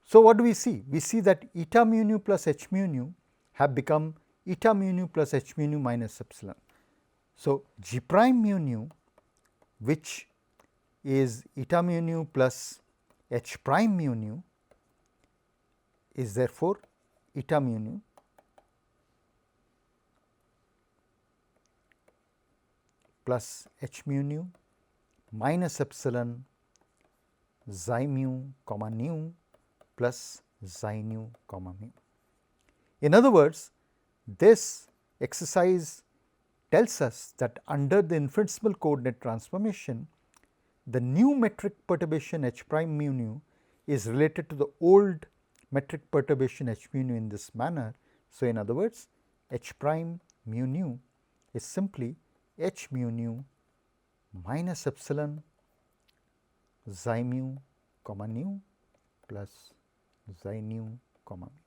So, what do we see? We see that eta mu nu plus h mu nu have become eta mu nu plus h mu nu minus epsilon. So, g prime mu nu, which is eta mu nu plus h prime mu nu, is therefore eta mu nu plus h mu nu minus epsilon xi mu comma nu plus xi nu comma mu. In other words, this exercise tells us that under the infinitesimal coordinate transformation, the new metric perturbation h prime mu nu is related to the old metric perturbation h mu nu in this manner. So, in other words, h prime mu nu is simply h mu nu minus epsilon xi mu comma nu plus xi nu comma mu.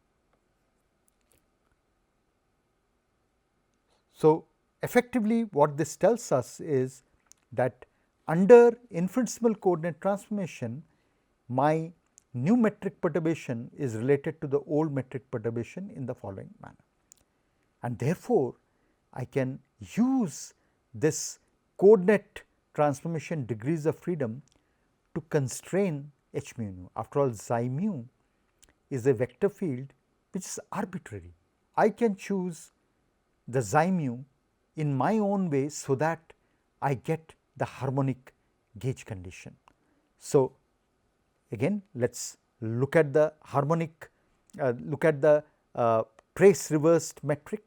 So, effectively what this tells us is that under infinitesimal coordinate transformation, my new metric perturbation is related to the old metric perturbation in the following manner. And therefore, I can use this coordinate transformation degrees of freedom to constrain h mu nu. After all, xi mu is a vector field which is arbitrary. I can choose the xi mu in my own way, so that I get the harmonic gauge condition. So, again let us look at the harmonic, look at the trace reversed metric.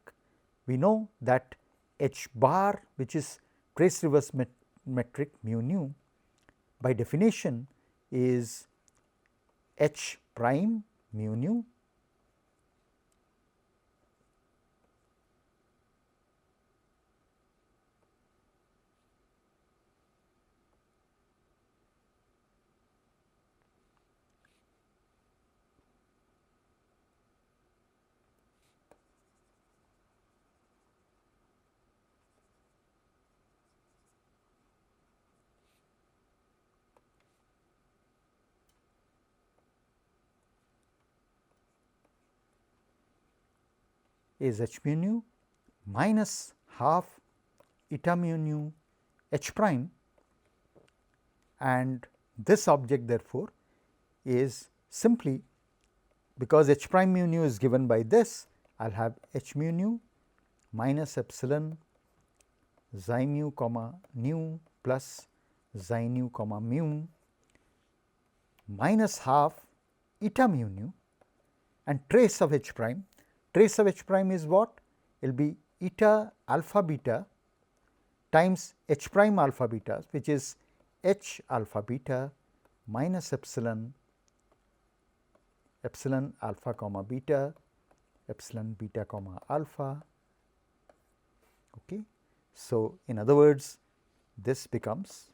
We know that h bar, which is trace reverse metric mu nu, by definition is h prime mu nu is h mu nu minus half eta mu nu h prime, and this object therefore is simply, because h prime mu nu is given by this, I will have h mu nu minus epsilon xi mu comma nu plus xi nu comma mu minus half eta mu nu, and trace of h prime. Trace of h prime is what? It will be eta alpha beta times h prime alpha beta, which is h alpha beta minus epsilon alpha comma beta epsilon beta comma alpha. Okay. So, in other words, this becomes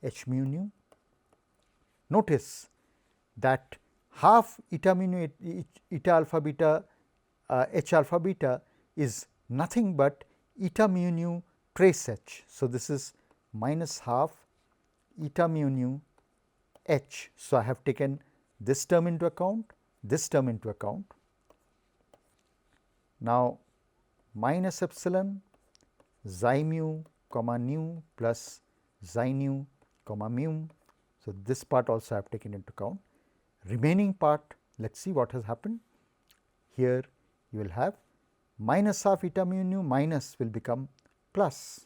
h mu nu. Notice that half eta mu nu eta alpha beta h alpha beta is nothing but eta mu nu trace h. So, this is minus half eta mu nu h. So, I have taken this term into account, this term into account. Now, minus epsilon xi mu comma nu plus xi nu comma mu. So, this part also I have taken into account. Remaining part, let us see what has happened. Here you will have minus half eta mu nu minus will become plus.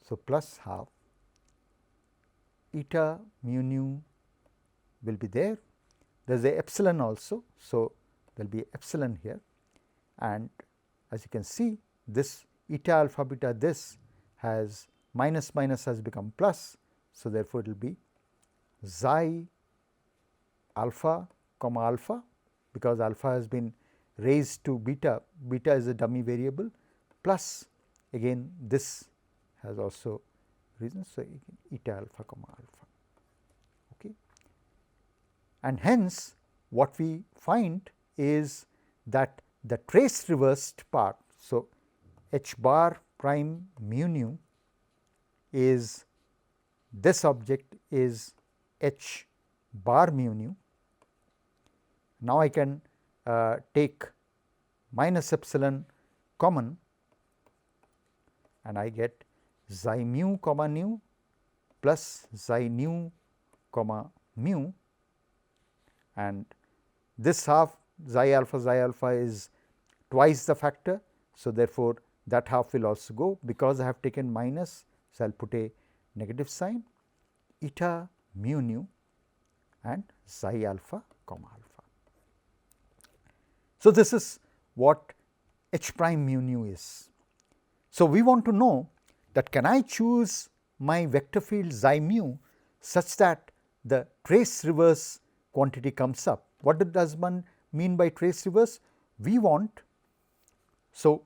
So, plus half eta mu nu will be there. There is a epsilon also. So, there will be epsilon here, and as you can see, this eta alpha beta, this has minus minus has become plus. So, therefore, it will be xi alpha comma alpha, because alpha has been raised to beta, beta is a dummy variable, plus again this has also risen. So, eta alpha comma alpha. Okay. And hence, what we find is that the trace reversed part. So, h bar prime mu nu is this object is h bar mu nu. now I can take minus epsilon common, and I get xi mu comma nu plus xi nu comma mu, and this half xi alpha is twice the factor. So, therefore, that half will also go, because I have taken minus. So, I will put a negative sign, eta mu nu and xi alpha comma alpha. So, this is what h prime mu nu is. So, we want to know that can I choose my vector field xi mu such that the trace reverse quantity comes up. What does one mean by trace reverse? We want, so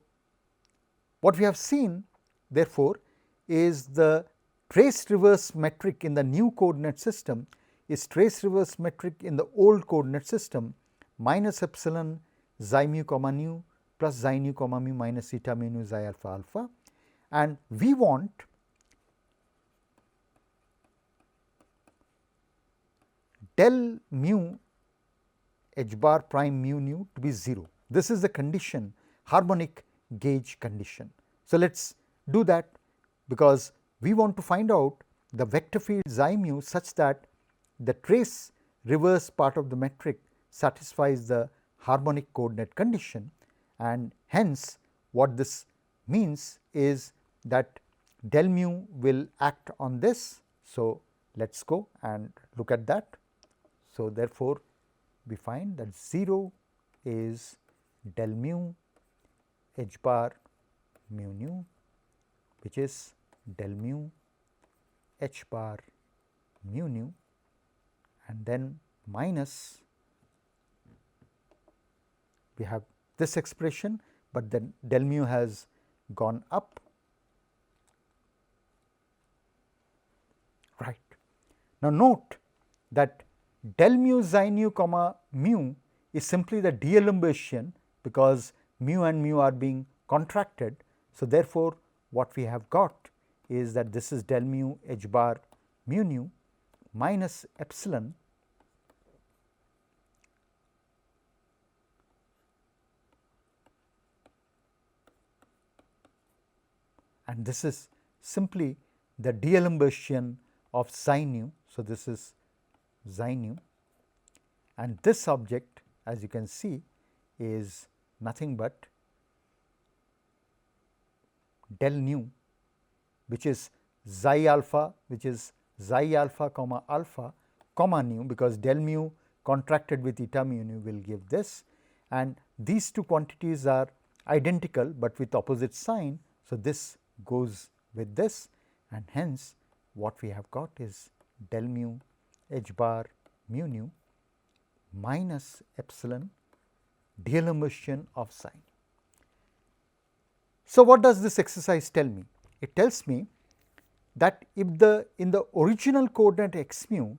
what we have seen therefore is the trace reverse metric in the new coordinate system is trace reverse metric in the old coordinate system minus epsilon xi mu comma nu plus xi nu comma mu minus eta mu nu xi alpha alpha, and we want del mu h bar prime mu nu to be 0. This is the condition, harmonic gauge condition. So, let us do that, because we want to find out the vector field xi mu such that the trace reverse part of the metric satisfies the harmonic coordinate condition, and hence what this means is that del mu will act on this. So, let us go and look at that. So, therefore, we find that 0 is del mu h bar mu nu, which is del mu h bar mu nu, and then minus we have this expression, but then del mu has gone up, right. Now, note that del mu xi nu comma mu is simply the de-Elembauchian, because mu and mu are being contracted. So, therefore, what we have got is that this is del mu h bar mu nu minus epsilon and this is simply the de-Elembauchian of xi nu. So, this is xi nu, and this object, as you can see, is nothing but del nu, which is xi alpha, comma alpha comma nu, because del mu contracted with eta mu nu will give this, and these two quantities are identical, but with opposite sign. So, this goes with this, and hence what we have got is del mu h bar mu nu minus epsilon de-Elembauchian of psi. So, what does this exercise tell me? It tells me that if in the original coordinate x mu,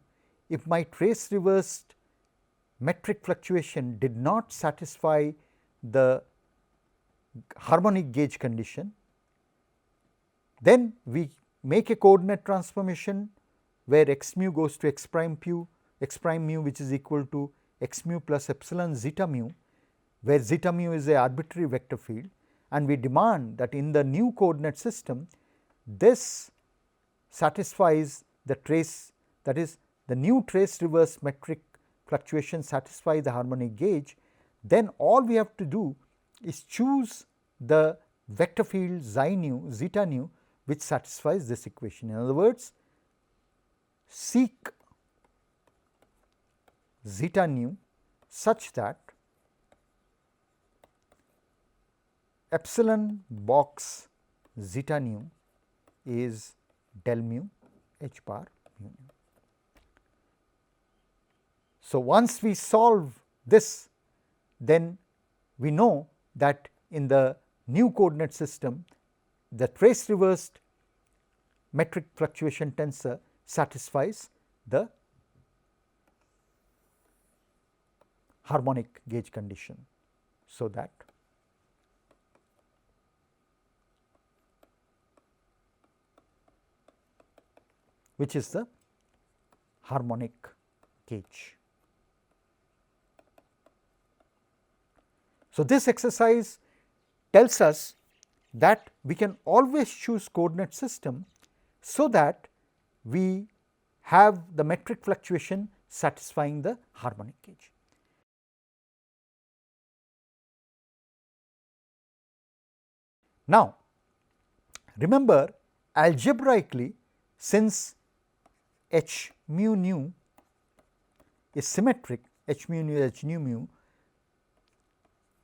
if my trace reversed metric fluctuation did not satisfy the harmonic gauge condition, then we make a coordinate transformation where x mu goes to x prime mu, which is equal to x mu plus epsilon zeta mu, where zeta mu is a arbitrary vector field, and we demand that in the new coordinate system this satisfies the trace, that is the new trace reverse metric fluctuation satisfy the harmonic gauge. Then all we have to do is choose the vector field xi nu, zeta nu, which satisfies this equation. In other words, seek zeta nu such that epsilon box zeta nu is del mu h bar mu nu. So, once we solve this, then we know that in the new coordinate system the trace reversed metric fluctuation tensor satisfies the harmonic gauge condition. So, that which is the harmonic gauge. So, this exercise tells us that we can always choose coordinate system so that we have the metric fluctuation satisfying the harmonic gauge. Now, remember algebraically, since h mu nu is symmetric, h mu nu h nu mu,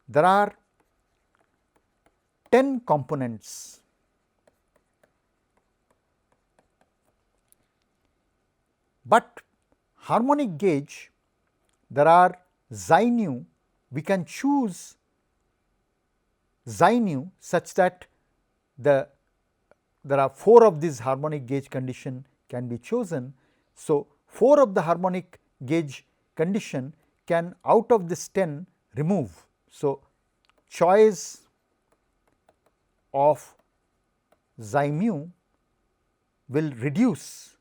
there are 10 components. But harmonic gauge, there are xi nu, we can choose xi nu such that there are 4 of these harmonic gauge condition can be chosen. So, 4 of the harmonic gauge condition can out of this 10 remove. So, choice of xi mu will reduce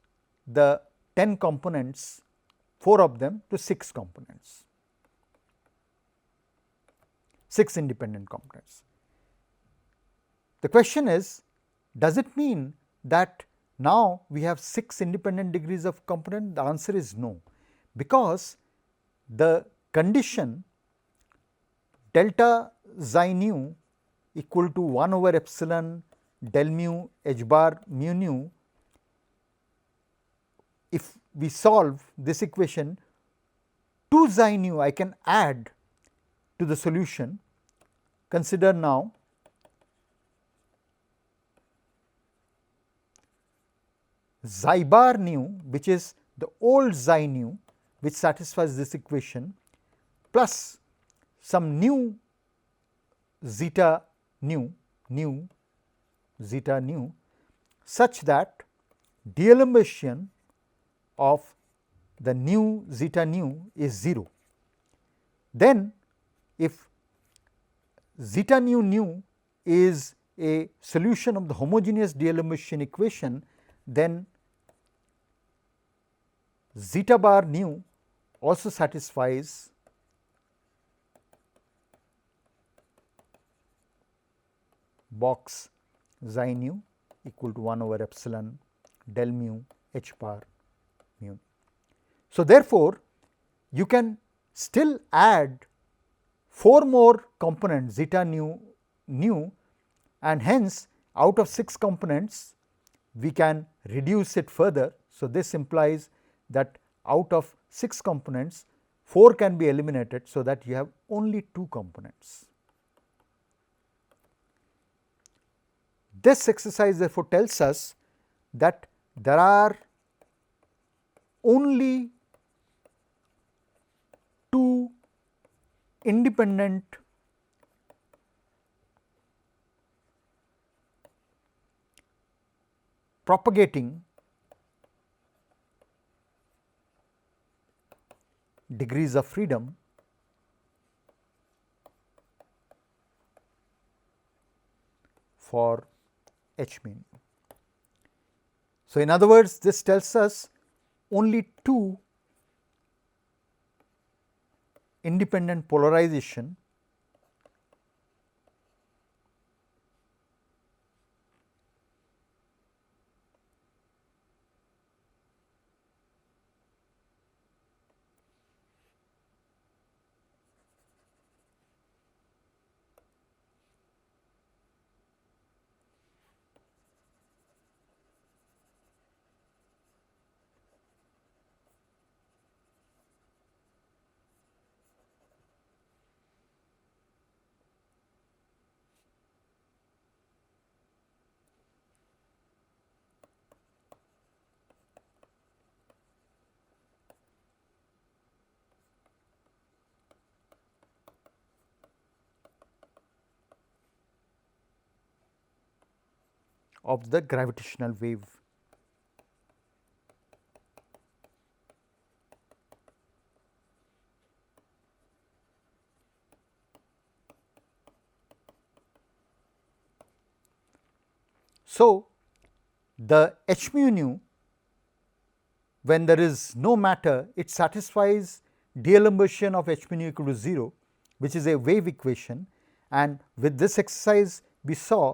the 10 components, 4 of them to 6 components, 6 independent components. The question is, does it mean that now we have 6 independent degrees of component? The answer is no, because the condition delta xi nu equal to 1 over epsilon del mu h bar mu nu, if we solve this equation, 2 xi nu I can add to the solution. Consider now xi bar nu, which is the old xi nu which satisfies this equation, plus some new zeta nu zeta nu, such that D'Alembert of the new zeta nu is 0. Then if zeta nu is a solution of the homogeneous D'Alembert equation, then zeta bar nu also satisfies box xi nu equal to 1 over epsilon del mu h bar mu. So, therefore, you can still add 4 more components zeta nu, and hence out of 6 components we can reduce it further. So, this implies that out of 6 components 4 can be eliminated, so that you have only 2 components. This exercise therefore tells us that there are only 2 independent propagating degrees of freedom for h min. So, in other words, this tells us only 2 independent polarization of the gravitational wave. So, the h mu nu, when there is no matter, it satisfies D'Alembert of h mu nu equal to 0, which is a wave equation, and with this exercise we saw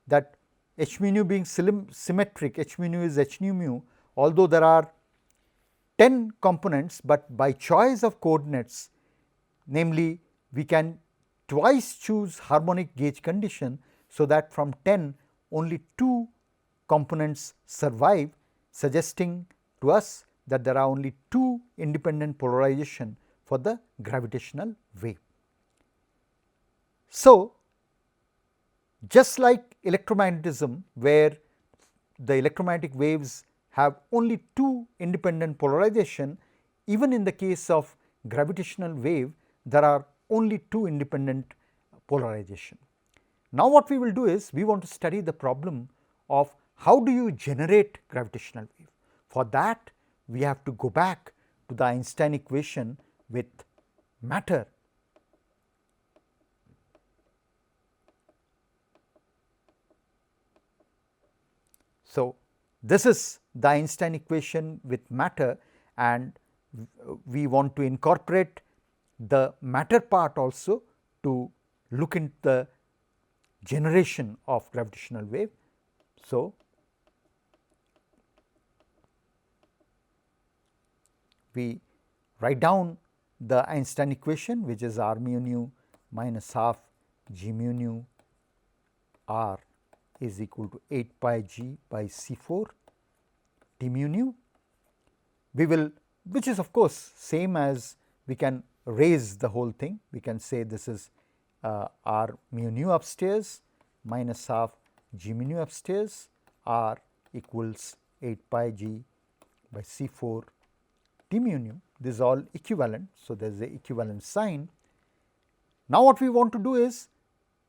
that h mu nu being symmetric, h mu nu is h nu mu, although there are 10 components, but by choice of coordinates, namely we can twice choose harmonic gauge condition, so that from 10 only 2 components survive, suggesting to us that there are only 2 independent polarization for the gravitational wave. So, just like electromagnetism, where the electromagnetic waves have only 2 independent polarization, even in the case of gravitational wave there are only 2 independent polarization. Now, what we will do is we want to study the problem of how do you generate gravitational wave. For that we have to go back to the Einstein equation with matter. So, this is the Einstein equation with matter, and we want to incorporate the matter part also to look into the generation of gravitational wave. So, we write down the Einstein equation, which is r mu nu minus half g mu nu r is equal to 8 pi g by C4 T mu nu. We will, which is of course same as, we can raise the whole thing, we can say this is r mu nu upstairs minus half g mu nu upstairs, r equals 8 pi g by C4 T mu nu. This is all equivalent. So, there is a equivalent sign. Now, what we want to do is,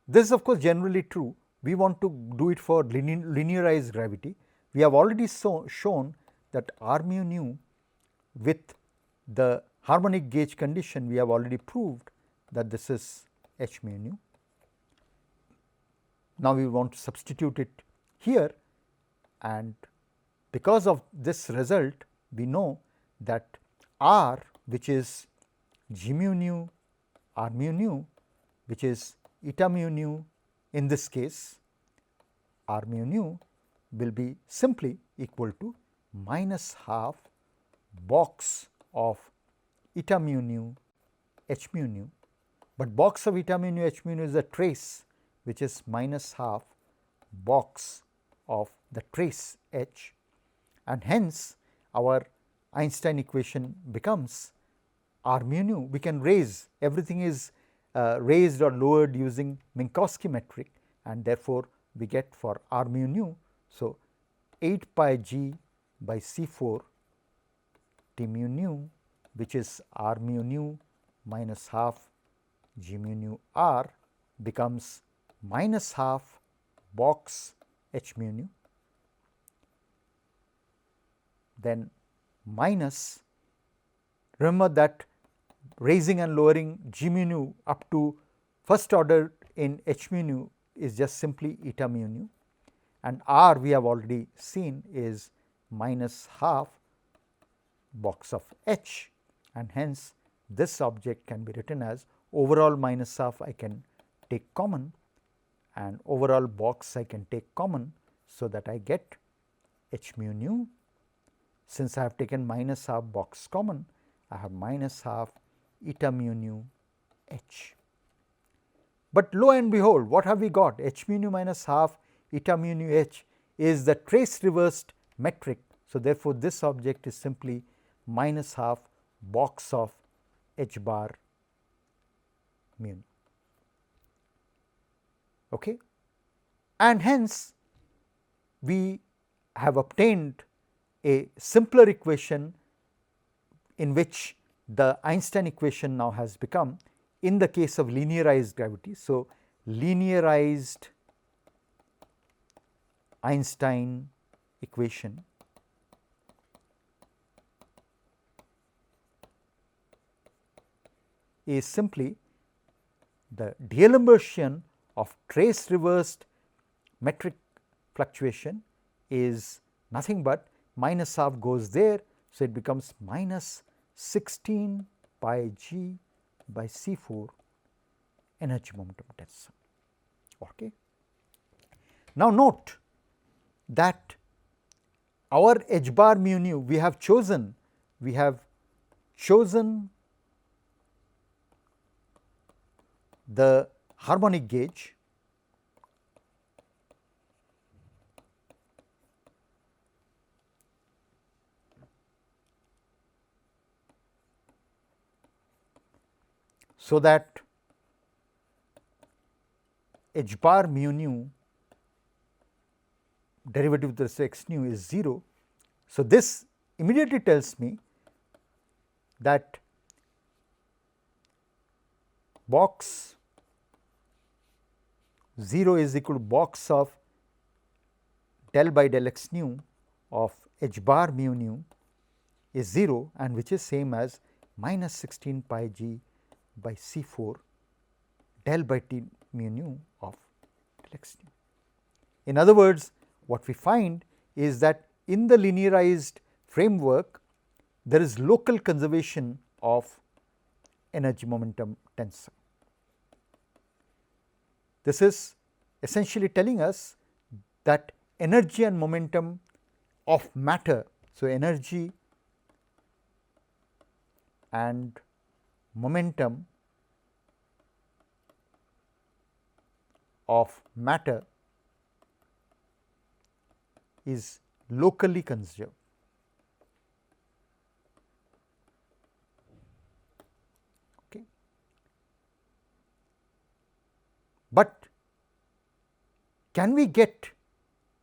this is of course generally true, we want to do it for linearized gravity. We have already shown that r mu nu with the harmonic gauge condition, we have already proved that this is h mu nu. Now, we want to substitute it here, and because of this result we know that r, which is g mu nu r mu nu, which is eta mu nu, in this case r mu nu will be simply equal to minus half box of eta mu nu h mu nu, but box of eta mu nu h mu nu is a trace, which is minus half box of the trace h, and hence our Einstein equation becomes r mu nu. We can raise, everything is raised or lowered using Minkowski metric, and therefore we get for r mu nu. So, 8 pi g by C4 T mu nu, which is r mu nu minus half g mu nu r, becomes minus half box h mu nu, then minus, remember that raising and lowering g mu nu up to first order in h mu nu is just simply eta mu nu, and r we have already seen is minus half box of h, and hence this object can be written as overall minus half I can take common, and overall box I can take common, so that I get h mu nu. Since I have taken minus half box common, I have minus half eta mu nu h. But lo and behold, what have we got? H mu nu minus half eta mu nu h is the trace reversed metric. So, therefore, this object is simply minus half box of h bar mu nu. Okay? And hence, we have obtained a simpler equation in which the Einstein equation now has become, in the case of linearized gravity. So, linearized Einstein equation is simply the D'Alembert of trace reversed metric fluctuation is nothing but minus half goes there. So, it becomes minus 16 pi g by C4 energy momentum tensor. Okay. Now, note that our h bar mu nu we have chosen the harmonic gauge so that h bar mu nu derivative with respect to x nu is 0. So, this immediately tells me that box 0 is equal to box of del by del x nu of h bar mu nu is 0, and which is same as minus 16 pi g by C 4 del by T mu nu of del x nu. In other words, what we find is that in the linearized framework there is local conservation of energy momentum tensor. This is essentially telling us that energy and momentum of matter. So, energy and momentum of matter is locally conserved. Okay. But can we get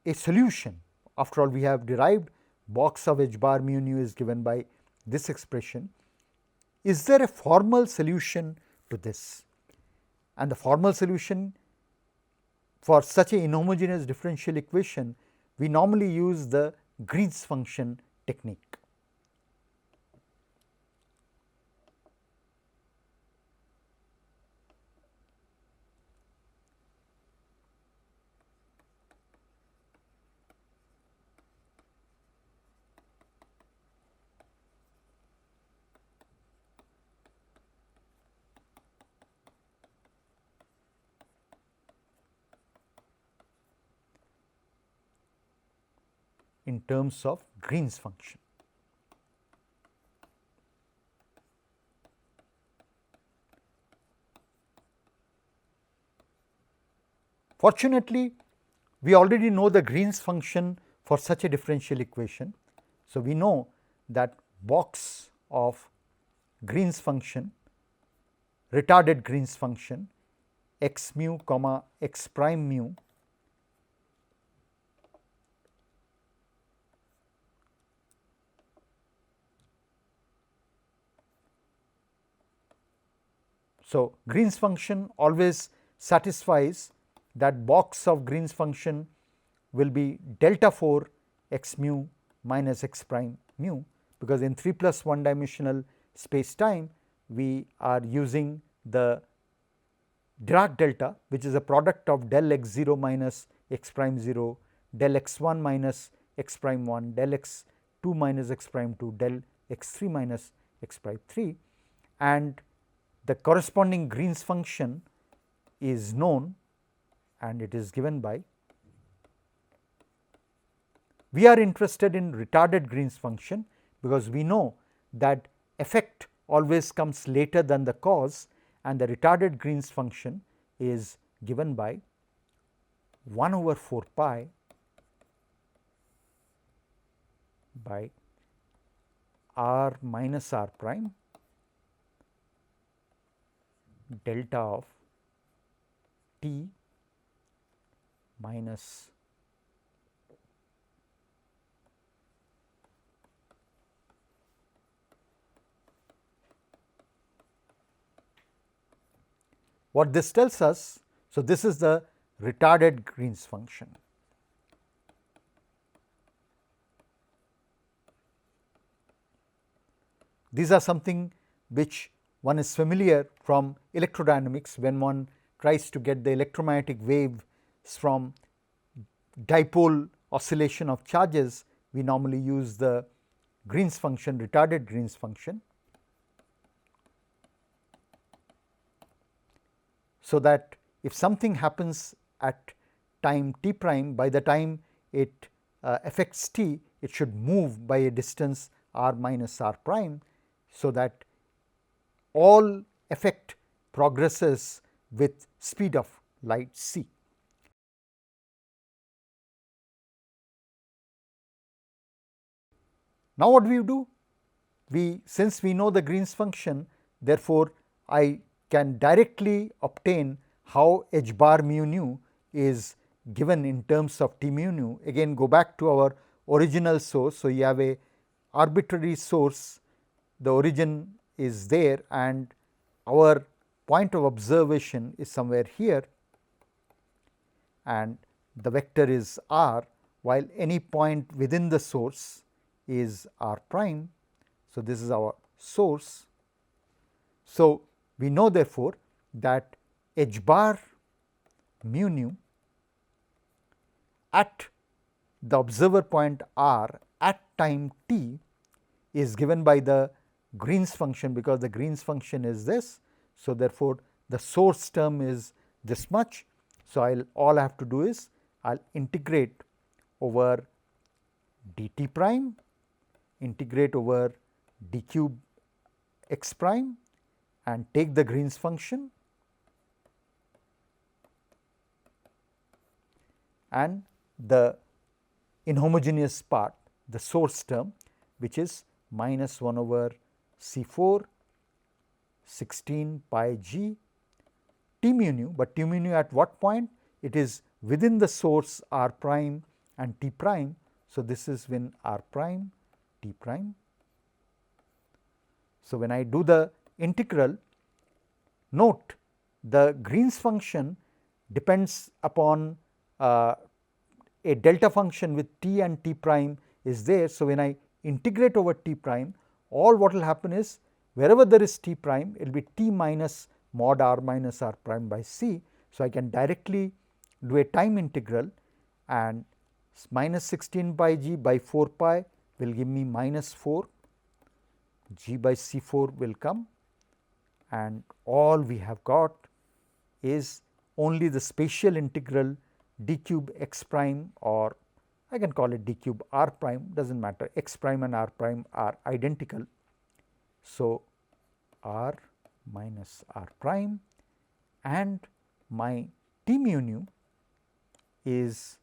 a solution? After all, we have derived box of h bar mu nu is given by this expression. Is there a formal solution to this? And the formal solution for such a inhomogeneous differential equation, we normally use the Green's function technique. In terms of Green's function. Fortunately, we already know the Green's function for such a differential equation. So, we know that box of Green's function, retarded Green's function x mu comma x prime mu So, Green's function always satisfies that box of Green's function will be delta 4 x mu minus x prime mu, because in 3 plus 1 dimensional space time we are using the Dirac delta, which is a product of del x 0 minus x prime 0, del x 1 minus x prime 1, del x 2 minus x prime 2, del x 3 minus x prime 3, and the corresponding Green's function is known and it is given by. We are interested in retarded Green's function because we know that effect always comes later than the cause, and the retarded Green's function is given by 1 over 4 pi by r minus r prime delta of t minus what this tells us. So, this is the retarded Green's function. These are something which one is familiar from electrodynamics when one tries to get the electromagnetic waves from dipole oscillation of charges. We normally use the Green's function, retarded Green's function. so that if something happens at time t prime, by the time it affects t, it should move by a distance r minus r prime, so that all effect progresses with speed of light c. Now what we do? Since we know the Green's function, therefore I can directly obtain how h bar mu nu is given in terms of t mu nu. Again, go back to our original source. So you have a arbitrary source, the origin is there, and our point of observation is somewhere here, and the vector is r, while any point within the source is r prime. So this is our source. So we know therefore that h bar mu nu at the observer point r at time t is given by the Green's function, because the Green's function is this. So therefore the source term is this much. So all I have to do is I will integrate over dt prime, integrate over d cube x prime, and take the Green's function, and the inhomogeneous part, the source term, which is minus 1 over C4 16 pi g t mu nu, but t mu nu at what point? It is within the source r prime and t prime. So this is when r prime t prime. So when I do the integral, note the Green's function depends upon a delta function with t and t prime is there. So when I integrate over t prime, all what will happen is wherever there is t prime, it will be t minus mod r minus r prime by c. So I can directly do a time integral, and minus 16 pi g by 4 pi will give me minus 4, g by c4 will come, and all we have got is only the spatial integral d cube x prime, or I can call it d cube r prime, does not matter, x prime and r prime are identical. So r minus r prime, and my t mu nu is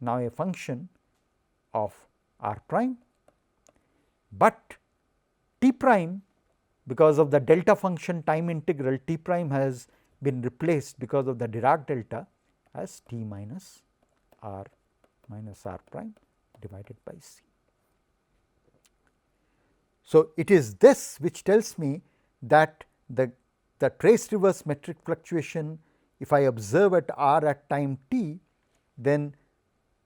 now a function of r prime, but t prime, because of the delta function time integral, t prime has been replaced because of the Dirac delta as t minus r prime divided by c. So it is this which tells me that the trace reverse metric fluctuation, if I observe at r at time t, then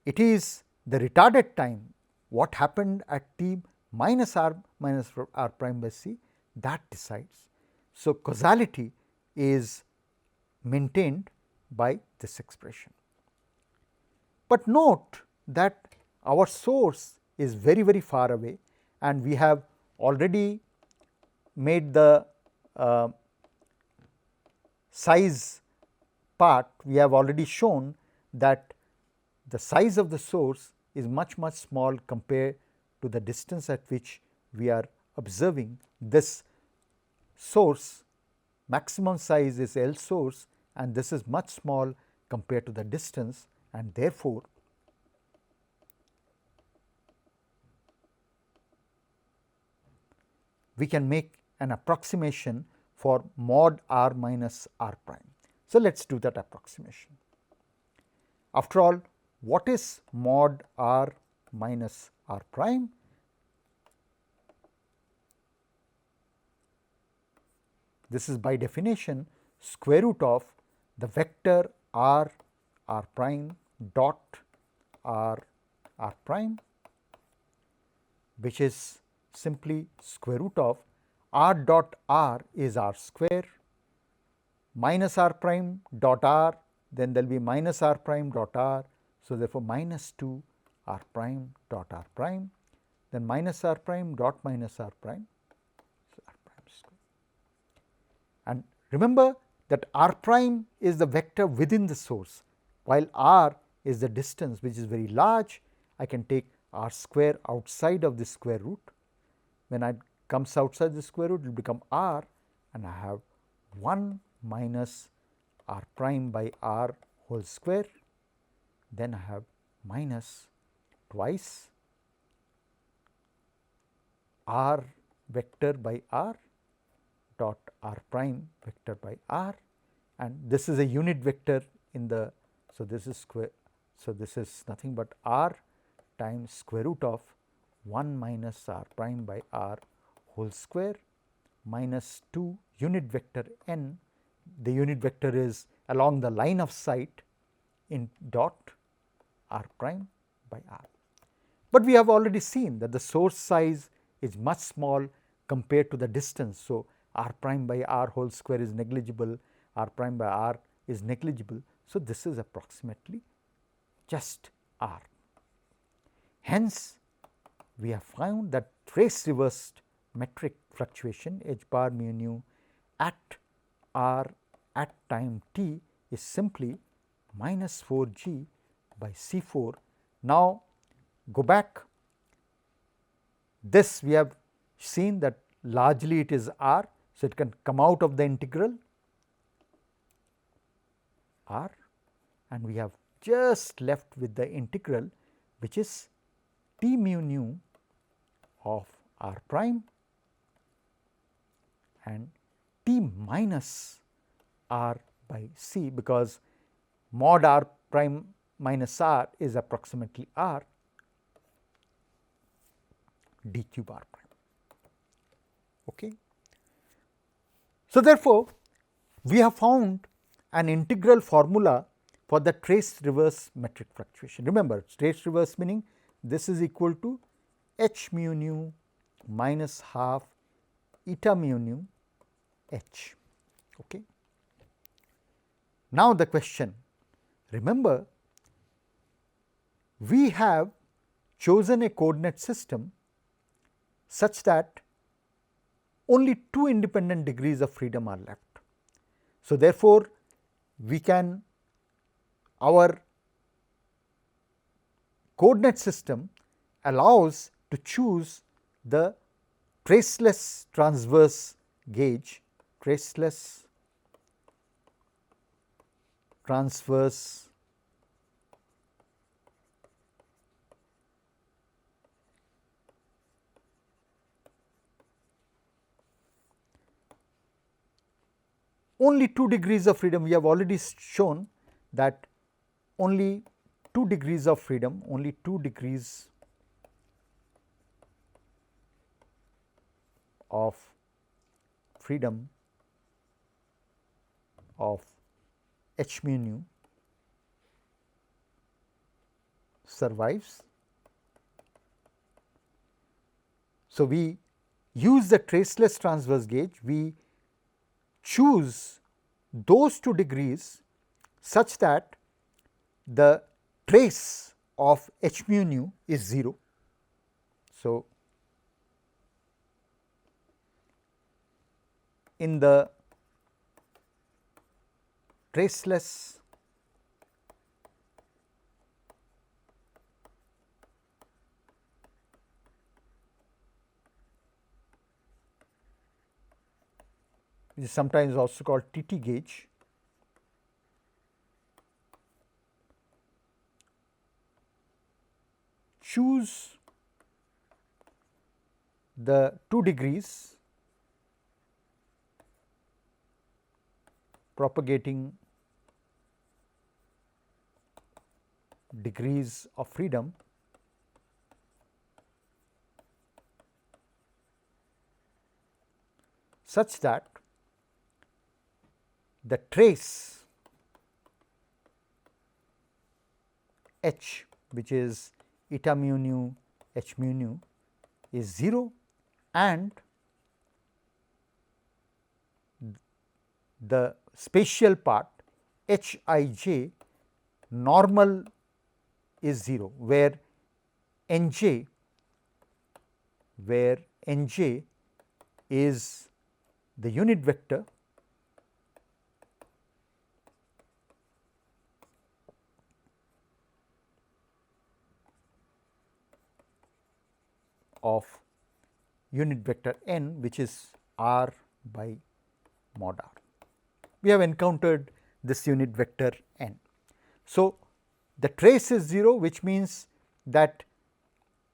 it is the retarded time, what happened at t minus r prime by c, that decides. So causality is maintained by this expression. But note that our source is very, very far away, and we have already made the size part, we have already shown that the size of the source is much small compared to the distance at which we are observing this source. Maximum size is L source, and this is much small compared to the distance, and therefore we can make an approximation for mod r minus r prime. So let us do that approximation. After all, what is mod r minus r prime? This is by definition square root of the vector r prime dot r prime, which is simply square root of r dot r is r square minus r prime dot r, then there will be minus r prime dot r. So therefore minus 2 r prime dot r prime, then minus r prime dot minus r prime, so r prime square. And remember, that r prime is the vector within the source, while r is the distance which is very large. I can take r square outside of the square root. When it comes outside the square root, it will become r, and I have 1 minus r prime by r whole square. Then I have minus twice r vector by r dot r prime vector by r, and this is a unit vector in the. So, this is square. So, this is nothing but r times square root of 1 minus r prime by r whole square minus 2 unit vector n. The unit vector is along the line of sight in dot r prime by r. But we have already seen that the source size is much small compared to the distance. So, r prime by r whole square is negligible, r prime by r is negligible. So, this is approximately just r. Hence, we have found that trace reversed metric fluctuation h bar mu nu at r at time t is simply minus 4 g by C 4. Now, go back. This we have seen that largely it is r. So, it can come out of the integral r, and we have just left with the integral which is t mu nu of r prime and t minus r by c, because mod r prime minus r is approximately r d cube r prime. Okay. So, therefore, we have found an integral formula for the trace reverse metric fluctuation. Remember, trace reverse meaning this is equal to h mu nu minus half eta mu nu h. Okay. Now, the question, remember, we have chosen a coordinate system such that only 2 independent degrees of freedom are left. So, therefore, we can, our coordinate system allows to choose the traceless transverse gauge, traceless transverse only 2 degrees of freedom. We have already shown that only 2 degrees of freedom, only 2 degrees of freedom of h mu nu survives. So, we use the traceless transverse gauge, we choose those 2 degrees such that the trace of h mu nu is 0. So, in the traceless which is sometimes also called TT gauge, choose the 2 degrees propagating degrees of freedom such that the trace h, which is eta mu nu h mu nu, is 0, and the spatial part h I j normal is 0, where n j is the unit vector of unit vector n, which is r by mod r. We have encountered this unit vector n. So, the trace is 0, which means that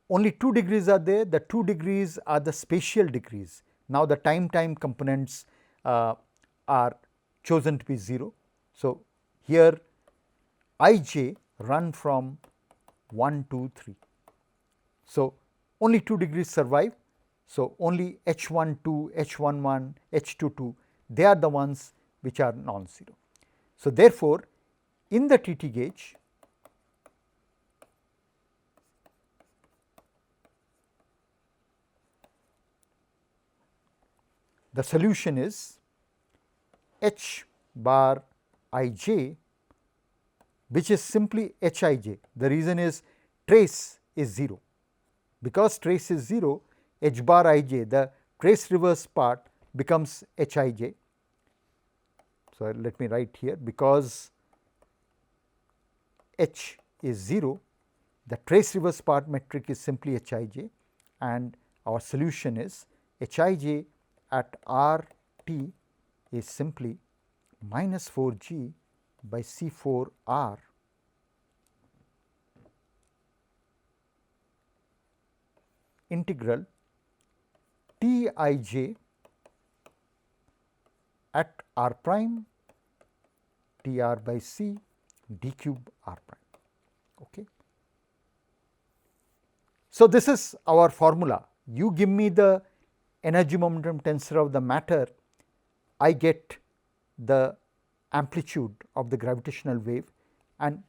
only 2 degrees are there. The 2 degrees are the spatial degrees. Now, the time components are chosen to be 0. So, here I j run from 1, 2, 3. So, only 2 degrees survive. So, only H12, H11, H22, they are the ones which are non-zero. So, therefore, in the TT gauge, the solution is H bar I j, which is simply H I j. The reason is trace is 0. Because trace is 0, H bar I j, the trace reverse part becomes H I j. So, let me write here, because H is 0, the trace reverse part metric is simply H I j, and our solution is H I j at R t is simply minus 4 g by C 4 r integral T I j at r prime T r by C d cube r prime. Okay. So, this is our formula. You give me the energy momentum tensor of the matter, I get the amplitude of the gravitational wave, and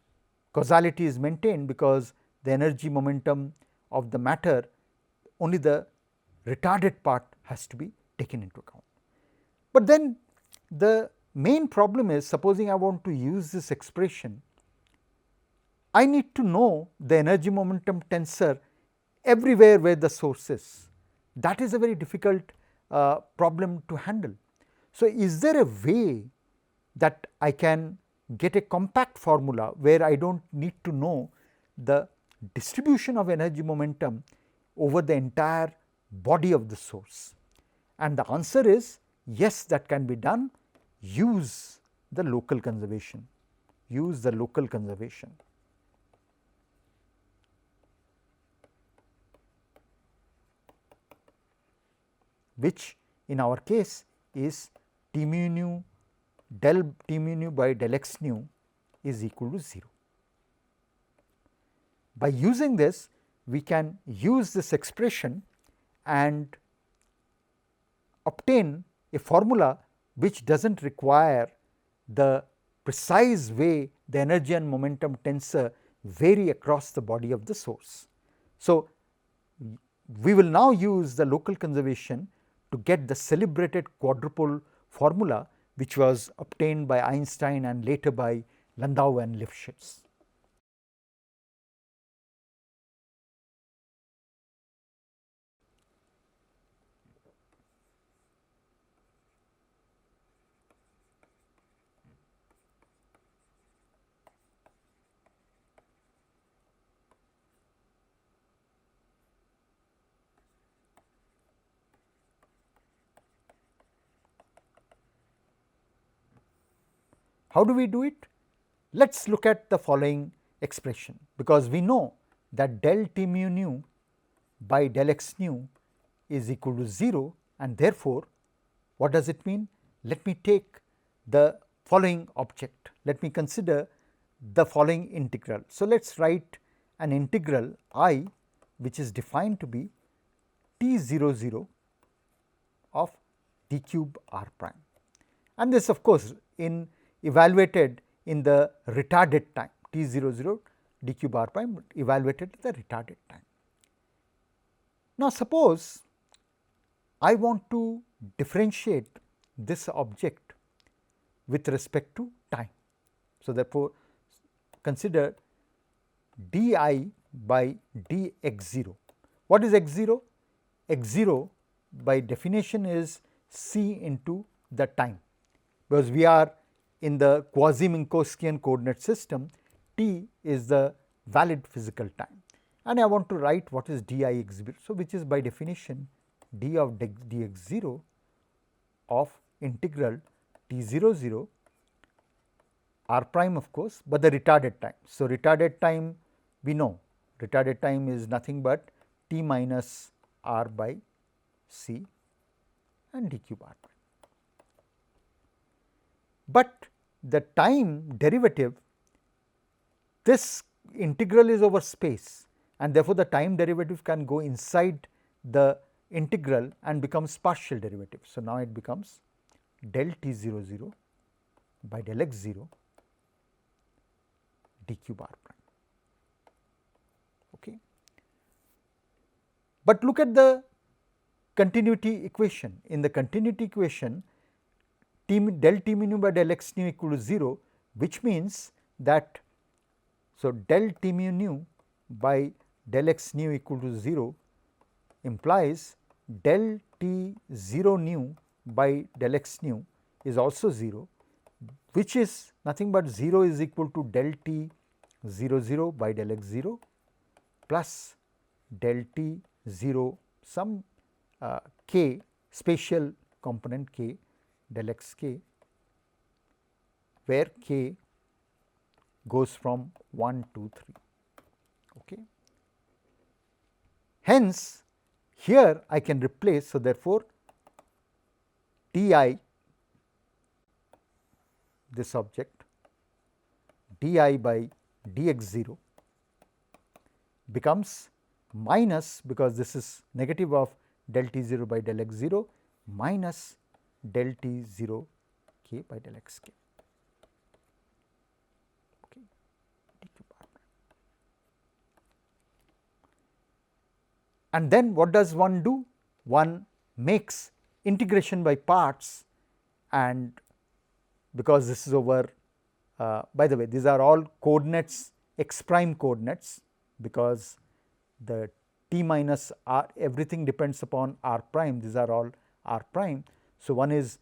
causality is maintained because the energy momentum of the matter, only the retarded part has to be taken into account. But then the main problem is, supposing I want to use this expression, I need to know the energy momentum tensor everywhere where the source is. That is a very difficult problem to handle. So, is there a way that I can get a compact formula where I do not need to know the distribution of energy momentum over the entire body of the source? And the answer is yes, that can be done. Use the local conservation, use the local conservation. Which in our case is T mu nu del T mu nu by del x nu is equal to 0. By using this, we can use this expression and obtain a formula which does not require the precise way the energy and momentum tensor vary across the body of the source. So, we will now use the local conservation to get the celebrated quadrupole formula, which was obtained by Einstein and later by Landau and Lifshitz. How do we do it? Let us look at the following expression, because we know that del T mu nu by del x nu is equal to 0, and therefore, what does it mean? Let me take the following object. Let me consider the following integral. So, let us write an integral I, which is defined to be T00 of d cube r prime, and this of course in evaluated in the retarded time, T00 d cube r prime evaluated at the retarded time. Now, suppose I want to differentiate this object with respect to time. So, therefore, consider d I by d x 0. What is x 0? X 0 by definition is c into the time, because we are in the quasi-Minkowskian coordinate system, t is the valid physical time, and I want to write what is d I x 0. So, which is by definition d of d x 0 of integral t 0 0 r prime of course, but the retarded time. So, retarded time we know retarded time is nothing but t minus r by c and d cube r prime. But the time derivative, this integral is over space, and therefore, the time derivative can go inside the integral and becomes partial derivative. So, now it becomes del t 0 0 by del x 0 d cube r prime. Okay. But look at the continuity equation. In the continuity equation, del t mu nu by del x nu equal to 0, which means that, so del t mu nu by del x nu equal to 0 implies del t 0 nu by del x nu is also 0, which is nothing but 0 is equal to del t 0 0 by del x 0 plus del t 0 some k spatial component k del x k, where k goes from 1 to 3. Okay. Hence, here I can replace, so therefore, d I, this object d I by d x 0 becomes minus, because this is negative of del t 0 by del x 0 minus del t 0 k by del x k. Okay. And then what does one do? One makes integration by parts, and because this is over, by the way, these are all coordinates, x prime coordinates, because the t minus r, everything depends upon r prime, these are all r prime. So, one is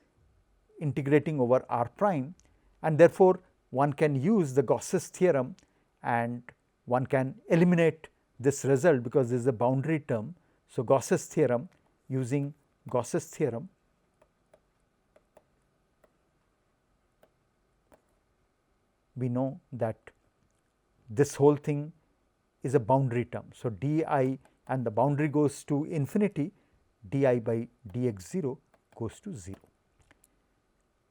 integrating over r prime, and therefore, one can use the Gauss's theorem and one can eliminate this result, because this is a boundary term. So, Gauss's theorem, using Gauss's theorem, we know that this whole thing is a boundary term. So, d I, and the boundary goes to infinity, d I by d x 0 goes to 0.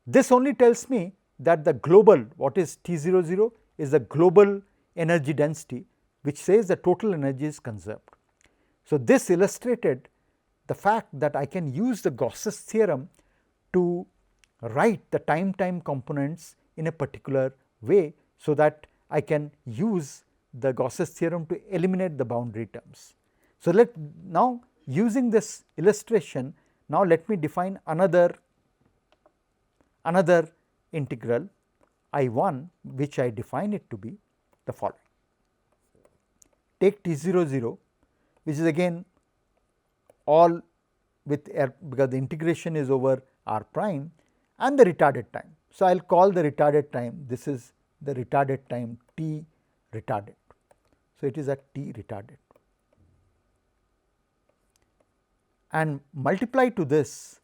This only tells me that the global, what is t 0 0 is the global energy density, which says the total energy is conserved. So, this illustrated the fact that I can use the Gauss's theorem to write the time components in a particular way, so that I can use the Gauss's theorem to eliminate the boundary terms. So, now using this illustration, now let me define another integral I 1, which I define it to be the following. Take t 0 0, which is again all with r, because the integration is over r prime, and the retarded time. So, I will call the retarded time, this is the retarded time t retarded. So, it is at t retarded, and multiply to this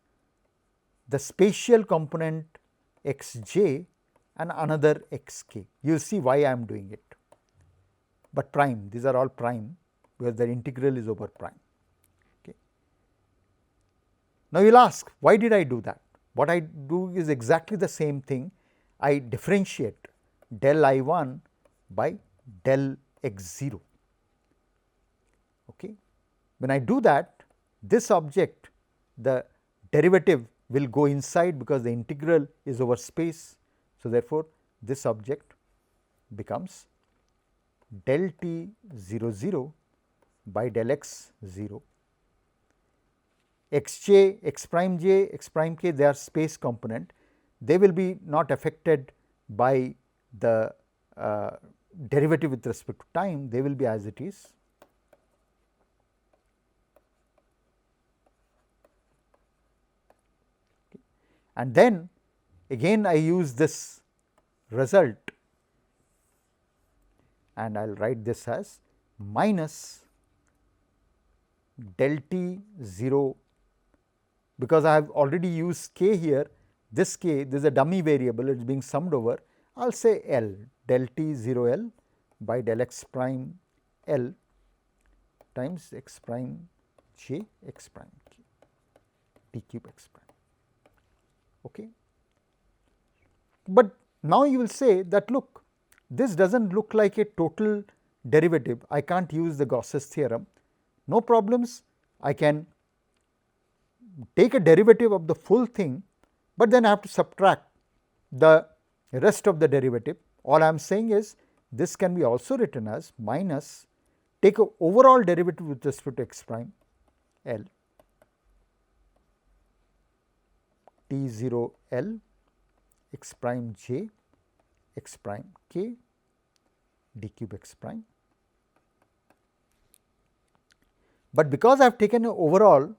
the spatial component x j and another x k. You will see why I am doing it, but prime, these are all prime, where the integral is over prime. Okay. Now, you will ask, why did I do that? What I do is exactly the same thing. I differentiate del I 1 by del x 0. Okay. When I do that, this object, the derivative will go inside, because the integral is over space. So, therefore, this object becomes del t 0 0 by del x 0, x j, x prime j, x prime k, they are space component, they will be not affected by the derivative with respect to time, they will be as it is. Okay. And then again I use this result, and I will write this as minus del t 0, because I have already used k here, this k, this is a dummy variable, it is being summed over, I will say L, del t 0 L by del x prime L times x prime j x prime k d cube x prime. Okay. But now you will say that, look, this does not look like a total derivative, I can't use the Gauss's theorem. No problems, I can take a derivative of the full thing, but then I have to subtract the rest of the derivative. All I am saying is this can be also written as minus, take a overall derivative with respect to x prime L t 0 L x prime j x prime k d cube x prime. But because I have taken an overall,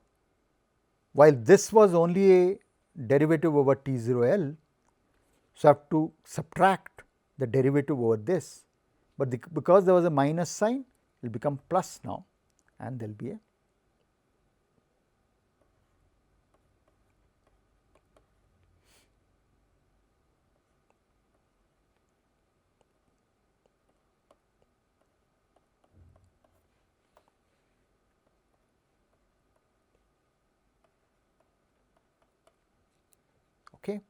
while this was only a derivative over t 0 L, so I have to subtract the derivative over this, but because there was a minus sign, it will become plus now, and there will be a okay.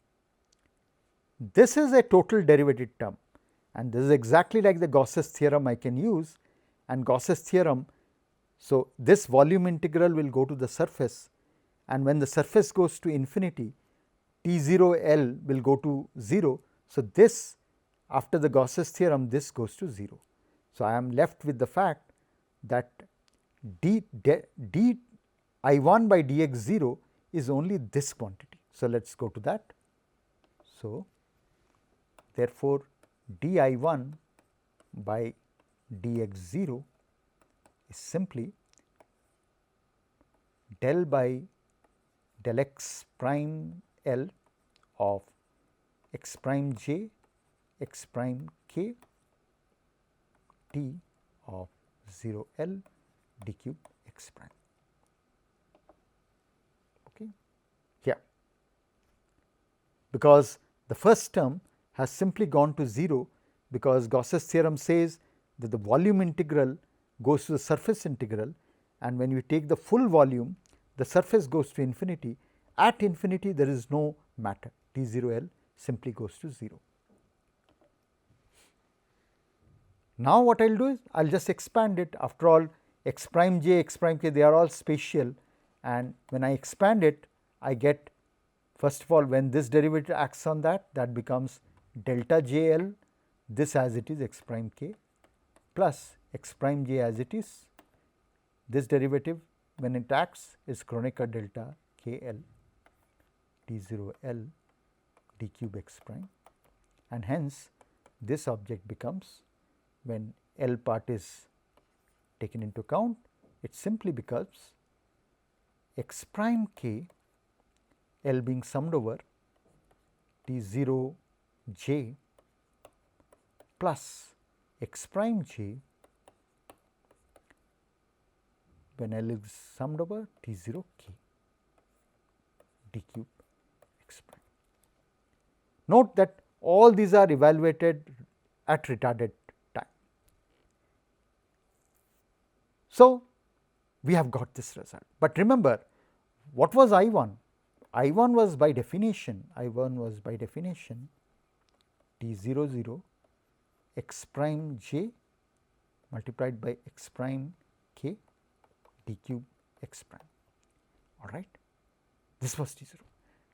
This is a total derivative term, and this is exactly like the Gauss's theorem I can use, and Gauss's theorem. So, this volume integral will go to the surface, and when the surface goes to infinity, t 0 L will go to 0. So, this after the Gauss's theorem, this goes to 0. So, I am left with the fact that d I 1 by dx 0 is only this quantity. So, let us go to that. So, therefore, d I 1 by dx 0 is simply del by del x prime L of x prime j x prime k t of 0 L d cube x prime. Okay. Yeah, because the first term has simply gone to 0, because Gauss's theorem says that the volume integral goes to the surface integral, and when you take the full volume, the surface goes to infinity. At infinity, there is no matter, t 0 L simply goes to 0. Now, what I will do is I will just expand it. After all, x prime j, x prime k, they are all spatial, and when I expand it, I get, first of all, when this derivative acts on that, that becomes delta j L, this as it is x prime k, plus x prime j as it is, this derivative when it acts is Kronecker delta k L t 0 L d cube x prime, and hence this object becomes, when L part is taken into account, it simply becomes x prime k L being summed over t 0 j plus x prime j when L is summed over t 0 k d cube x prime. Note that all these are evaluated at retarded time. So, we have got this result, but remember what was I 1? I 1 was by definition, I 1 was by definition t 0 0 x prime j multiplied by x prime k d cube x prime, all right. This was t 0.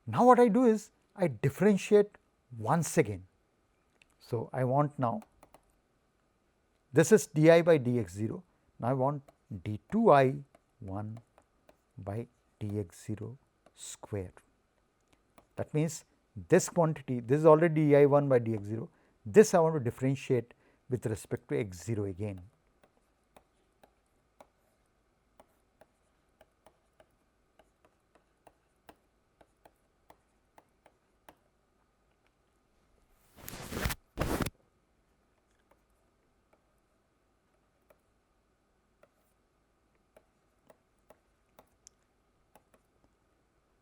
Now, what I do is I differentiate once again. So, I want now, this is d I by dx 0, now I want d 2 I 1 by dx 0 square. That means, this quantity, this is already d I 1 by dx 0, this I want to differentiate with respect to x 0 again.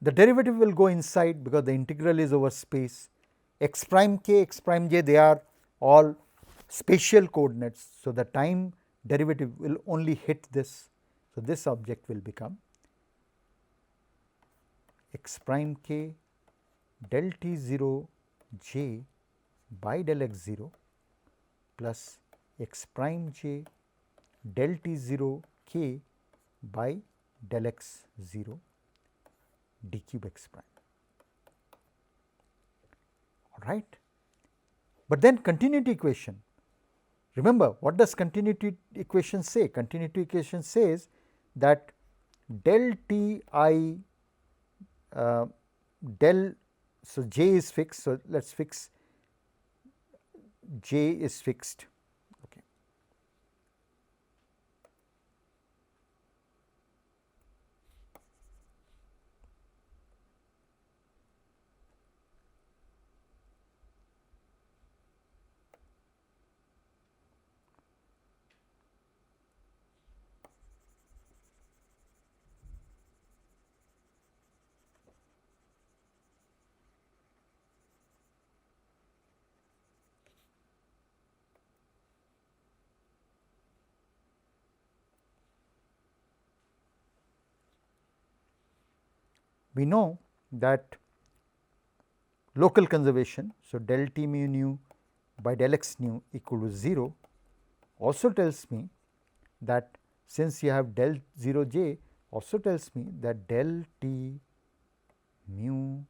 the derivative will go inside because the integral is over space. X prime k, x prime j, they are all spatial coordinates. So, the time derivative will only hit this. So, this object will become x prime k del t 0 j by del x 0 plus x prime j del t 0 k by del x 0 d cube x prime. All right. But then continuity equation, remember what does continuity equation say? Continuity equation says that del t I del, so j is fixed, so let us fix j is fixed. Okay. We know that local conservation, so del t mu nu by del x nu equal to 0 also tells me that since you have del 0 j also tells me that del t mu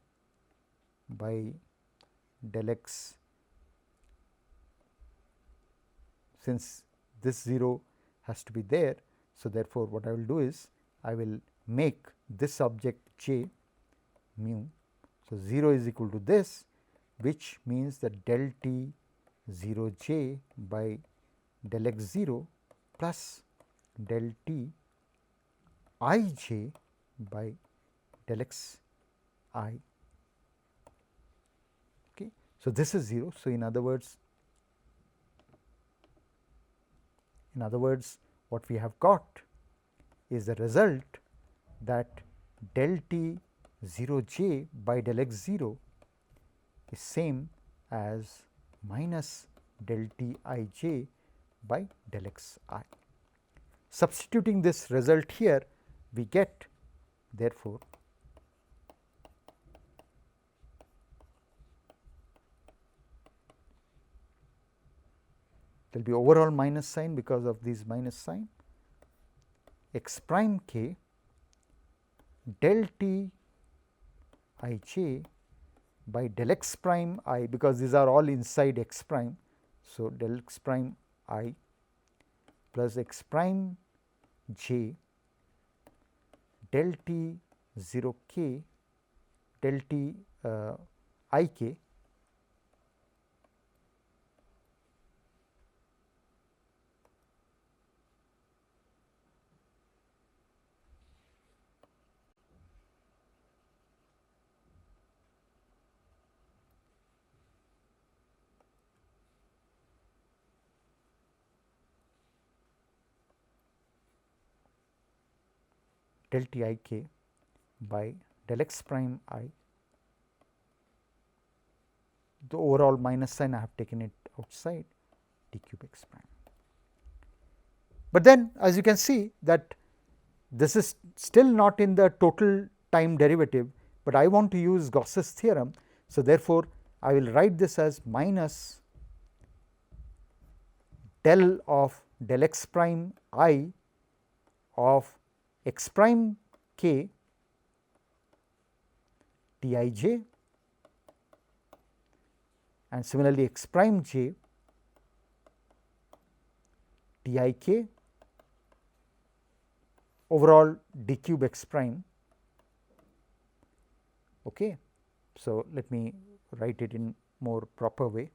by del x, since this 0 has to be there. So, therefore, what I will do is I will make this object j mu. So, 0 is equal to this, which means that del t 0 j by del x 0 plus del t I j by del x I. Okay. So, this is 0. So, in other words, what we have got is the result that del t 0 j by del x 0 is same as minus del t I j by del x I. Substituting this result here, we get therefore there will be overall minus sign because of this minus sign, x prime k del t I j by del x prime I, because these are all inside x prime. So, del x prime I plus x prime j del t 0 k del t I k del t I k by del x prime I. The overall minus sign I have taken it outside, d cube x prime. But then as you can see that this is still not in the total time derivative, but I want to use Gauss's theorem. So, therefore, I will write this as minus del of del x prime I of x prime k t I j and similarly x prime j t I k overall d cube x prime. Okay. So, let me write it in more proper way.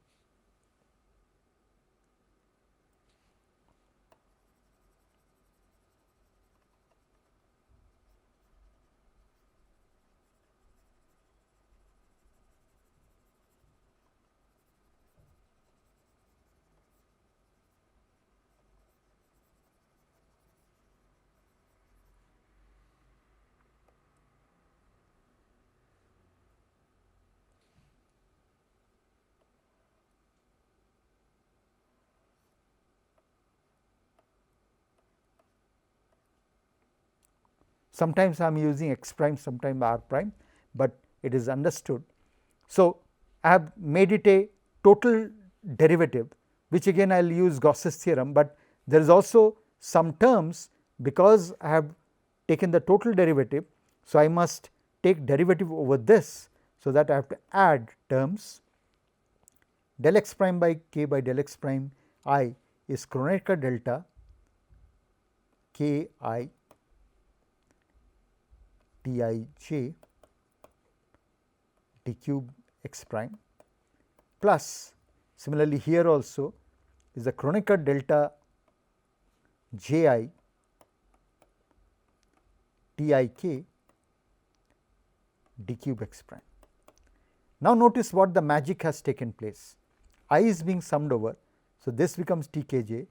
sometimes I am using x prime, sometimes r prime, but it is understood. So, I have made it a total derivative, which again I will use Gauss's theorem, but there is also some terms because I have taken the total derivative. So, I must take derivative over this, so that I have to add terms. Del x prime by k by del x prime I is Kronecker delta k I t I j d cube x prime, plus similarly here also is the Kronecker delta j I t I k d cube x prime. Now, notice what the magic has taken place. I is being summed over. So, this becomes t k j,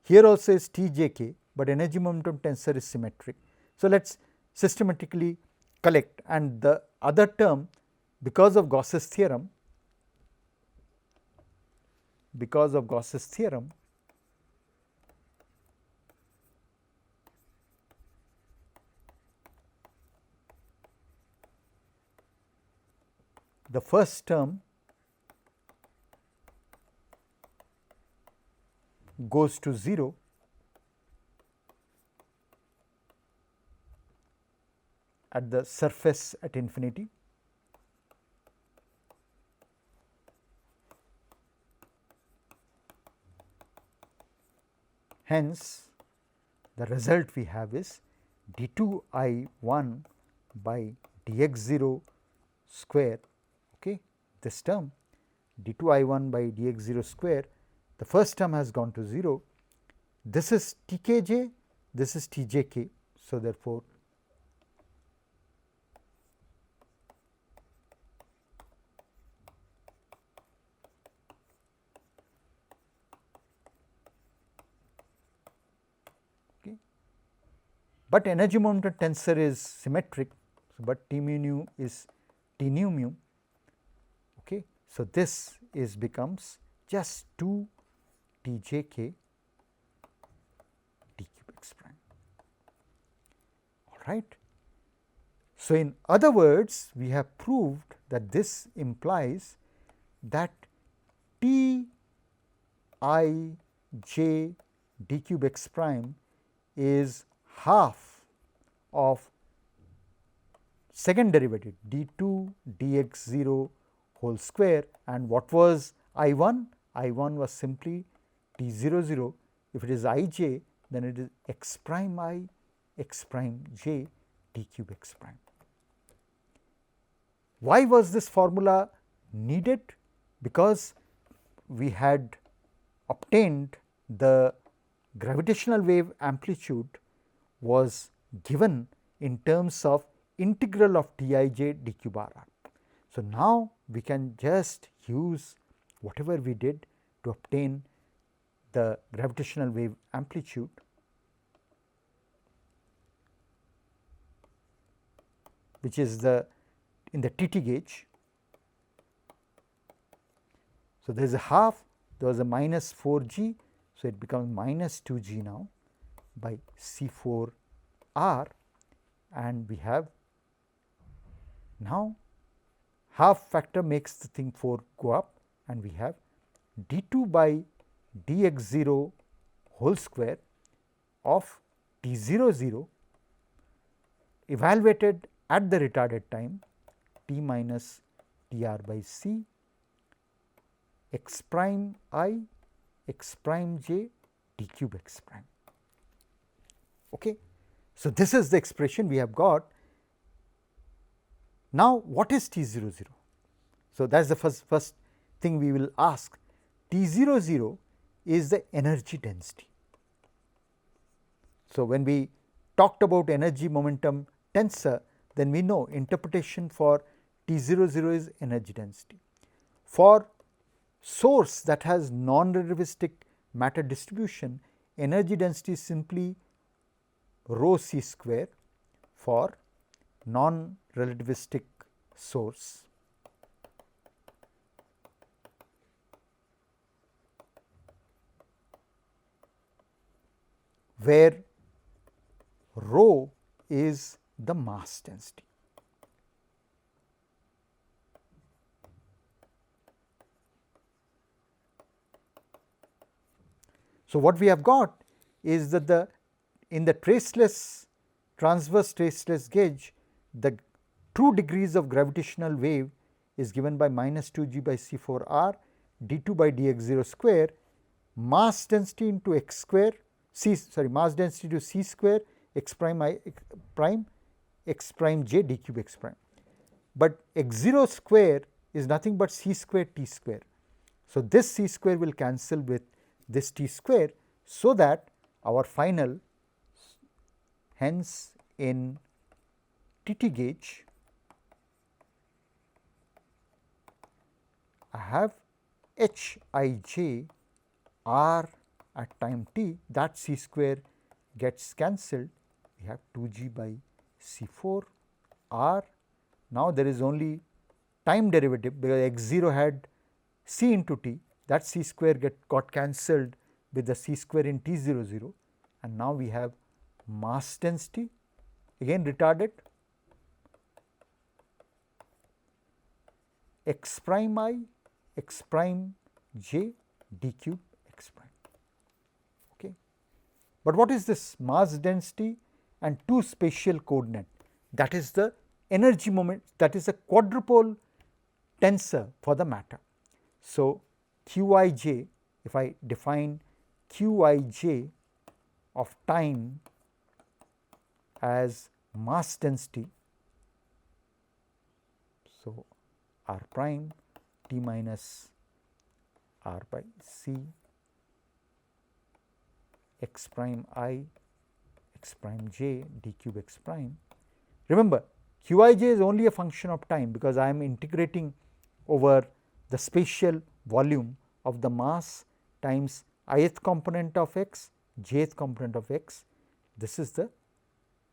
here also is t j k, but energy momentum tensor is symmetric. So, let us systematically collect, and the other term, because of Gauss's theorem, the first term goes to 0 at the surface at infinity. Hence, the result we have is d 2 I 1 by d x 0 square, okay, this term d 2 I 1 by d x 0 square, the first term has gone to 0. This is t k j, this is t j k. So, therefore, okay, but energy momentum tensor is symmetric, but T mu nu is T nu mu. Okay. So, this is becomes just 2 T j k d cube x prime, all right. So, in other words, we have proved that this implies that T I j d cube x prime is half of second derivative d 2 dx 0 whole square, and what was I 1? I 1 was simply t 0 0. If it is I j, then it is x prime I x prime j d cube x prime. Why was this formula needed? Because we had obtained the gravitational wave amplitude was given in terms of integral of T I j d cube r r. So, now we can just use whatever we did to obtain the gravitational wave amplitude, which is the in the T T gauge. So, there is a half, there was a minus 4 g. So, it becomes minus 2 g now by C 4 r, and we have now half factor makes the thing 4 go up, and we have d 2 by d x 0 whole square of t 0 0 evaluated at the retarded time t minus t r by c x prime I x prime j d cube x prime. Okay. So, this is the expression we have got. Now, what is t 0 0? So, that is the first thing we will ask. T 0 0 is the energy density. So, when we talked about energy momentum tensor, then we know interpretation for T 0 0 is energy density. For source that has non-relativistic matter distribution, energy density is simply rho c square for non-relativistic source. Where rho is the mass density. So, what we have got is that in the traceless transverse traceless gauge, the true degrees of gravitational wave is given by minus 2g by c4 r d2 by dx0 square, mass density into x square, mass density to c square x prime I prime x prime j d cube x prime. But x0 square is nothing but c square t square. So, this c square will cancel with this t square, so that our final, hence in TT gauge I have Hij r at time t, that c square gets cancelled, we have 2g by c4 r. Now, there is only time derivative because x0 had c into t, that c square got cancelled with the c square in t00, and now we have mass density again retarded x prime I x prime j d cube x prime. Okay. But what is this mass density and two spatial coordinate? That is the energy moment, that is a quadrupole tensor for the matter. So, Qij, if I define Qij of time as mass density, so r prime t minus r by c x prime I x prime j d cube x prime. Remember, Qij is only a function of time because I am integrating over the spatial volume of the mass times ith component of x, jth component of x. This is the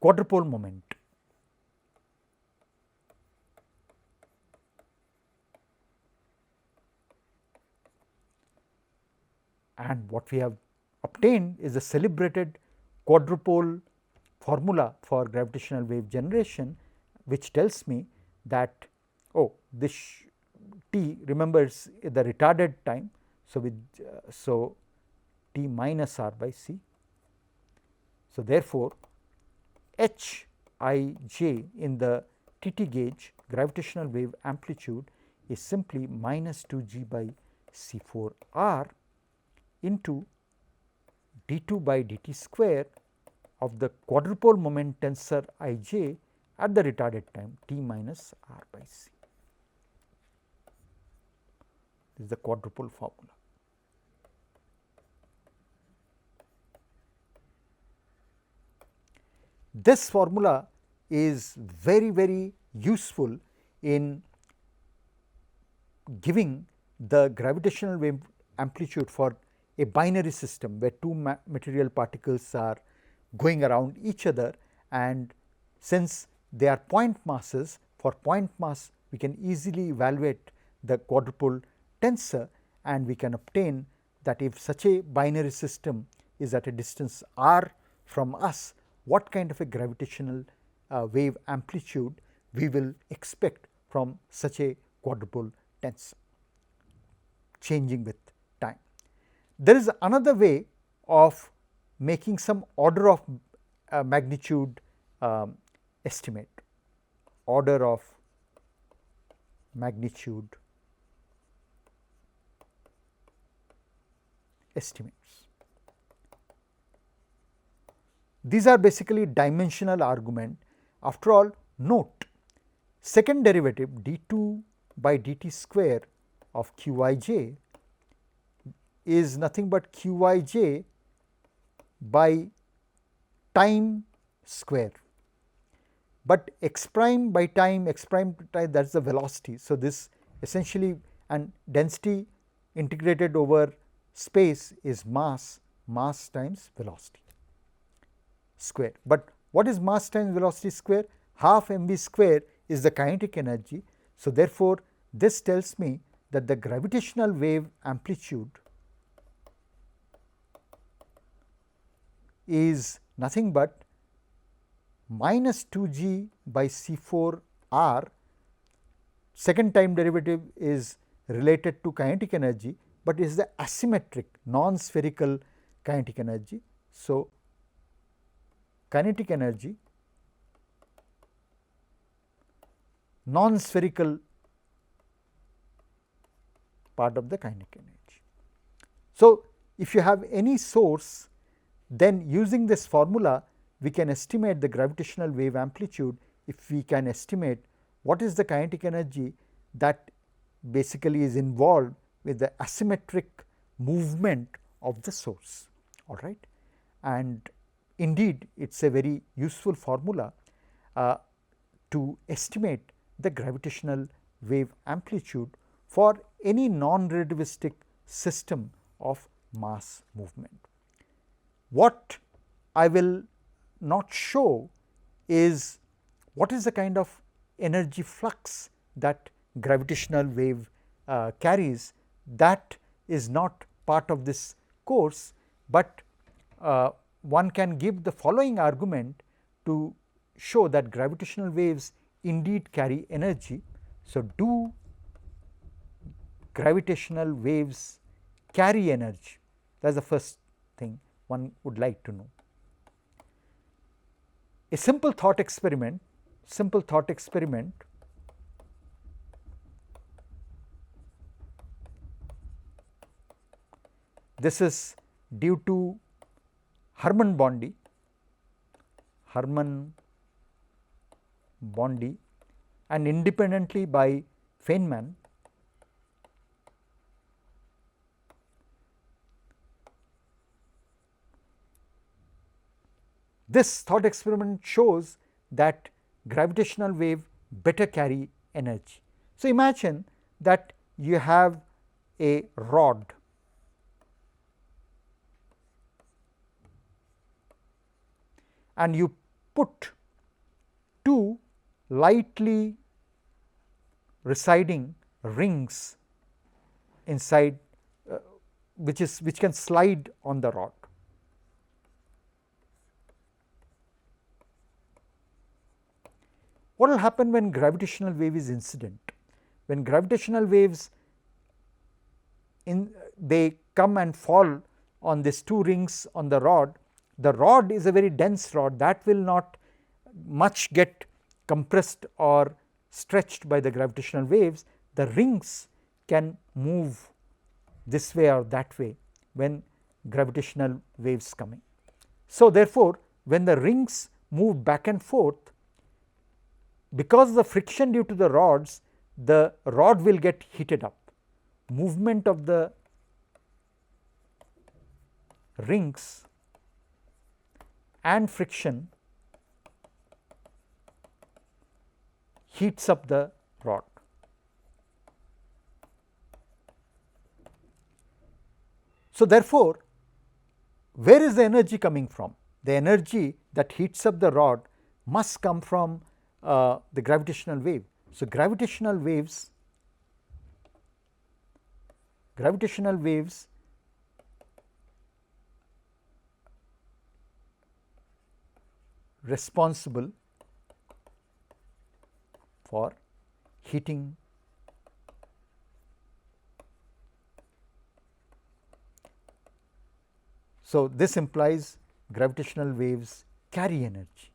quadrupole moment. And what we have obtained is the celebrated quadrupole formula for gravitational wave generation, which tells me that, oh, this t remembers the retarded time. So, with t minus r by c. So, therefore, Hij in the TT gauge gravitational wave amplitude is simply minus 2g by c4 r into d2 by dt square of the quadrupole moment tensor Ij at the retarded time t minus r by c. This is the quadrupole formula. This formula is very useful in giving the gravitational wave amplitude for a binary system where two material particles are going around each other, and since they are point masses, for point mass we can easily evaluate the quadrupole tensor, and we can obtain that if such a binary system is at a distance r from us, what kind of a gravitational wave amplitude we will expect from such a quadrupole tensor changing with time. There is another way of making some order of magnitude estimate, order of magnitude estimates. These are basically dimensional argument. After all, note second derivative d2 by dt square of Qij is nothing but Qij by time square, but x prime by time, x prime time, that is the velocity. So, this essentially, and density integrated over space is mass times velocity square. But what is mass times velocity square? Half mv square is the kinetic energy. So, therefore, this tells me that the gravitational wave amplitude is nothing but minus 2g by C4 r, second time derivative is related to kinetic energy, but is the asymmetric non-spherical kinetic energy. So, kinetic energy non-spherical part of the kinetic energy. So, if you have any source, then using this formula we can estimate the gravitational wave amplitude if we can estimate what is the kinetic energy that basically is involved with the asymmetric movement of the source, all right. And indeed, it is a very useful formula to estimate the gravitational wave amplitude for any non-relativistic system of mass movement. What I will not show is what is the kind of energy flux that gravitational wave carries. That is not part of this course, but one can give the following argument to show that gravitational waves indeed carry energy. So, do gravitational waves carry energy? That is the first thing one would like to know. A simple thought experiment, this is due to Hermann-Bondi and independently by Feynman. This thought experiment shows that gravitational wave better carry energy. So, imagine that you have a rod and you put two lightly residing rings inside which can slide on the rod. What will happen when gravitational wave is incident? When gravitational waves they come and fall on these two rings on the rod is a very dense rod that will not much get compressed or stretched by the gravitational waves. The rings can move this way or that way when gravitational waves coming. So, therefore, when the rings move back and forth, because of the friction due to the rods, the rod will get heated up. Movement of the rings and friction heats up the rod. So, therefore, where is the energy coming from? The energy that heats up the rod must come from the gravitational wave. So, gravitational waves responsible for heating So, this implies gravitational waves carry energy.